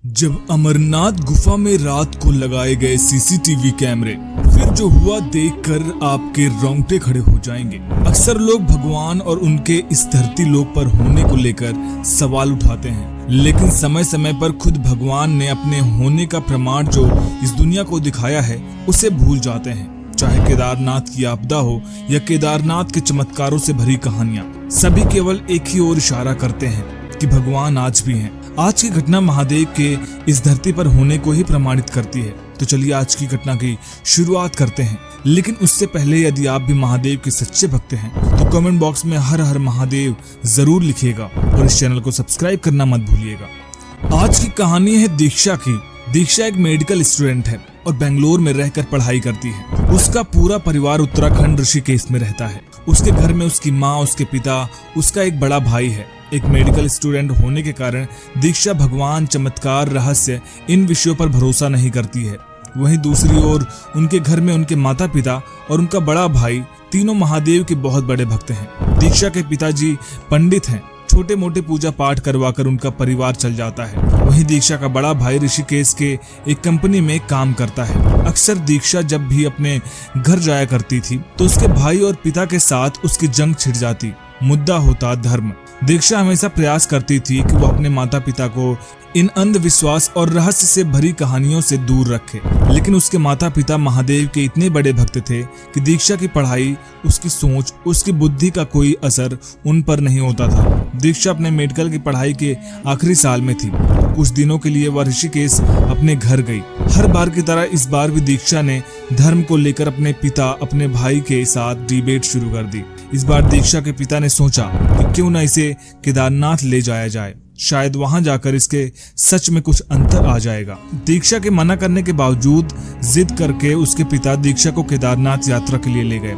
जब अमरनाथ गुफा में रात को लगाए गए सीसीटीवी कैमरे, फिर जो हुआ देखकर आपके रोंगटे खड़े हो जाएंगे। अक्सर लोग भगवान और उनके इस धरती लोक पर होने को लेकर सवाल उठाते हैं, लेकिन समय समय पर खुद भगवान ने अपने होने का प्रमाण जो इस दुनिया को दिखाया है उसे भूल जाते हैं। चाहे केदारनाथ की आपदा हो या केदारनाथ के चमत्कारों से भरी कहानियां, सभी केवल एक ही ओर इशारा करते हैं कि भगवान आज भी हैं। आज की घटना महादेव के इस धरती पर होने को ही प्रमाणित करती है। तो चलिए आज की घटना की शुरुआत करते हैं, लेकिन उससे पहले यदि आप भी महादेव के सच्चे भक्त हैं तो कमेंट बॉक्स में हर हर महादेव जरूर लिखिएगा और इस चैनल को सब्सक्राइब करना मत भूलिएगा। आज की कहानी है दीक्षा की। दीक्षा एक मेडिकल स्टूडेंट है और बेंगलोर में रहकर पढ़ाई करती है। उसका पूरा परिवार उत्तराखंड ऋषिकेश में रहता है। उसके घर में उसकी माँ, उसके पिता, उसका एक बड़ा भाई है। एक मेडिकल स्टूडेंट होने के कारण दीक्षा भगवान, चमत्कार, रहस्य इन विषयों पर भरोसा नहीं करती है। वहीं दूसरी ओर उनके घर में उनके माता पिता और उनका बड़ा भाई तीनों महादेव के बहुत बड़े भक्त हैं। दीक्षा के पिताजी पंडित हैं। छोटे मोटे पूजा पाठ करवाकर उनका परिवार चल जाता है। वहीं दीक्षा का बड़ा भाई ऋषिकेश के एक कंपनी में काम करता है। अक्सर दीक्षा जब भी अपने घर जाया करती थी तो उसके भाई और पिता के साथ उसकी जंग छिड़ जाती। मुद्दा होता धर्म। दीक्षा हमेशा प्रयास करती थी कि वो अपने माता पिता को इन अंधविश्वास और रहस्य से भरी कहानियों से दूर रखे, लेकिन उसके माता पिता महादेव के इतने बड़े भक्त थे कि दीक्षा की पढ़ाई, उसकी सोच, उसकी बुद्धि का कोई असर उन पर नहीं होता था। दीक्षा अपने मेडिकल की पढ़ाई के आखिरी साल में थी। कुछ दिनों के लिए वह ऋषिकेश अपने घर गई। हर बार की तरह इस बार भी दीक्षा ने धर्म को लेकर अपने पिता, अपने भाई के साथ डिबेट शुरू कर दी। इस बार दीक्षा के पिता ने सोचा कि क्यों न इसे केदारनाथ ले जाया जाए, शायद वहां जाकर इसके सच में कुछ अंतर आ जाएगा। दीक्षा के मना करने के बावजूद जिद करके उसके पिता दीक्षा को केदारनाथ यात्रा के लिए ले गए।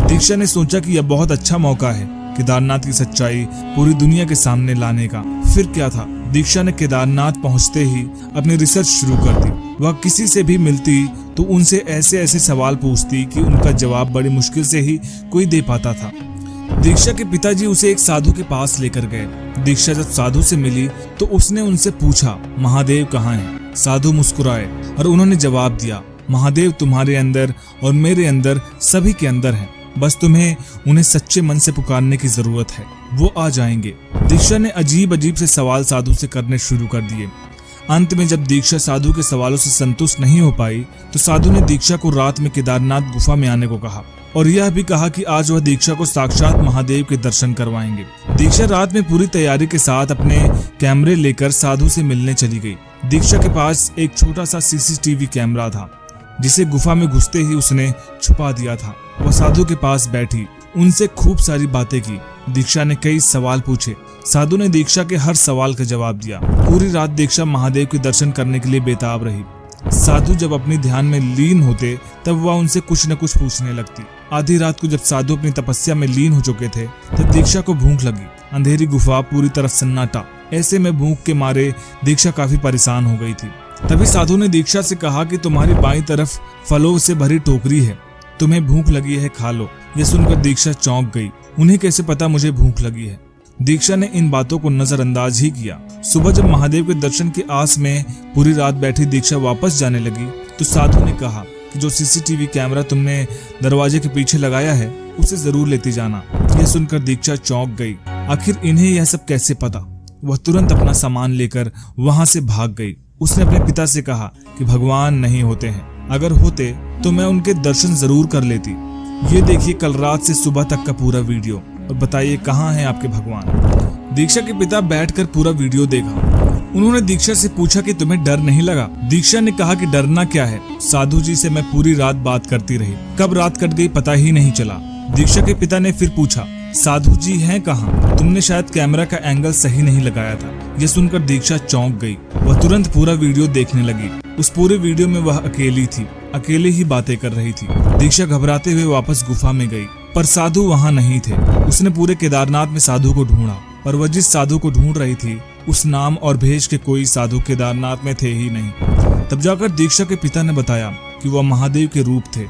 दीक्षा ने सोचा कि यह बहुत अच्छा मौका है केदारनाथ की सच्चाई पूरी दुनिया के सामने लाने का। फिर क्या था, दीक्षा ने केदारनाथ पहुंचते ही अपनी रिसर्च शुरू कर दी। वह किसी से भी मिलती तो उनसे ऐसे ऐसे सवाल पूछती कि उनका जवाब बड़ी मुश्किल से ही कोई दे पाता था। दीक्षा के पिताजी उसे एक साधु के पास लेकर गए। दीक्षा जब साधु से मिली तो उसने उनसे पूछा, महादेव कहाँ हैं? साधु मुस्कुराए और उन्होंने जवाब दिया, महादेव तुम्हारे अंदर और मेरे अंदर, सभी के अंदर हैं। बस तुम्हें उन्हें सच्चे मन से पुकारने की जरूरत है, वो आ जाएंगे। दीक्षा ने अजीब अजीब से सवाल साधु से करने शुरू कर दिए। अंत में जब दीक्षा साधु के सवालों से संतुष्ट नहीं हो पाई तो साधु ने दीक्षा को रात में केदारनाथ गुफा में आने को कहा और यह भी कहा कि आज वह दीक्षा को साक्षात महादेव के दर्शन करवाएंगे। दीक्षा रात में पूरी तैयारी के साथ अपने कैमरे लेकर साधु से मिलने चली गई। दीक्षा के पास एक छोटा सा सीसीटीवी कैमरा था जिसे गुफा में घुसते ही उसने छुपा दिया था। वह साधु के पास बैठी, उनसे खूब सारी बातें की। दीक्षा ने कई सवाल पूछे। साधु ने दीक्षा के हर सवाल का जवाब दिया। पूरी रात दीक्षा महादेव के दर्शन करने के लिए बेताब रही। साधु जब अपनी ध्यान में लीन होते तब वह उनसे कुछ न कुछ पूछने लगती। आधी रात को जब साधु अपनी तपस्या में लीन हो चुके थे तब दीक्षा को भूख लगी। अंधेरी गुफा, पूरी तरफ सन्नाटा। ऐसे में भूख के मारे दीक्षा काफी परेशान हो गई थी। तभी साधु ने दीक्षा से कहा कि तुम्हारी बाईं तरफ फलों से भरी टोकरी है, तुम्हें भूख लगी है, खा लो। यह सुनकर दीक्षा चौंक गई। उन्हें कैसे पता मुझे भूख लगी है? दीक्षा ने इन बातों को नजरअंदाज ही किया। सुबह जब महादेव के दर्शन की आस में पूरी रात बैठी दीक्षा वापस जाने लगी तो साधु ने कहा कि जो सीसीटीवी कैमरा तुमने दरवाजे के पीछे लगाया है उसे जरूर लेती जाना। यह सुनकर दीक्षा चौंक गई। आखिर इन्हें यह सब कैसे पता? वह तुरंत अपना सामान लेकर वहां से भाग गई। उसने अपने पिता से कहा कि भगवान नहीं होते हैं, अगर होते तो मैं उनके दर्शन जरूर कर लेती। ये देखिए कल रात से सुबह तक का पूरा वीडियो और बताइए कहाँ हैं आपके भगवान। दीक्षा के पिता बैठकर पूरा वीडियो देखा। उन्होंने दीक्षा से पूछा कि तुम्हें डर नहीं लगा? दीक्षा ने कहा कि डरना क्या है, साधु जी से मैं पूरी रात बात करती रही, कब रात कट गई पता ही नहीं चला। दीक्षा के पिता ने फिर पूछा, साधु जी हैं कहाँ? तुमने शायद कैमरा का एंगल सही नहीं लगाया था। यह सुनकर दीक्षा चौंक गई। वह तुरंत पूरा वीडियो देखने लगी। उस पूरे वीडियो में वह अकेली थी, अकेले ही बातें कर रही थी। दीक्षा घबराते हुए वापस गुफा में गई पर साधु वहां नहीं थे। उसने पूरे केदारनाथ में साधु को ढूंढा पर वह जिस साधु को ढूंढ रही थी उस नाम और भेष के कोई साधु केदारनाथ में थे ही नहीं। तब जाकर दीक्षा के पिता ने बताया कि वह महादेव के रूप थे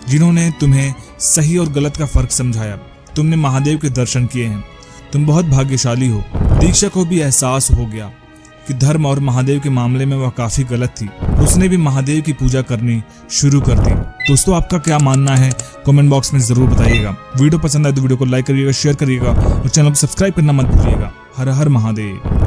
जिन्होंने तुम्हें सही और गलत का फर्क समझाया। तुमने महादेव के दर्शन किए हैं, तुम बहुत भाग्यशाली हो। दीक्षा को भी एहसास हो गया कि धर्म और महादेव के मामले में वह काफी गलत थी। उसने भी महादेव की पूजा करनी शुरू कर दी। दोस्तों, आपका क्या मानना है कमेंट बॉक्स में जरूर बताइएगा। वीडियो पसंद आए तो वीडियो को लाइक करिएगा, शेयर करिएगा और चैनल को सब्सक्राइब करना मत भूलिएगा। हर हर महादेव।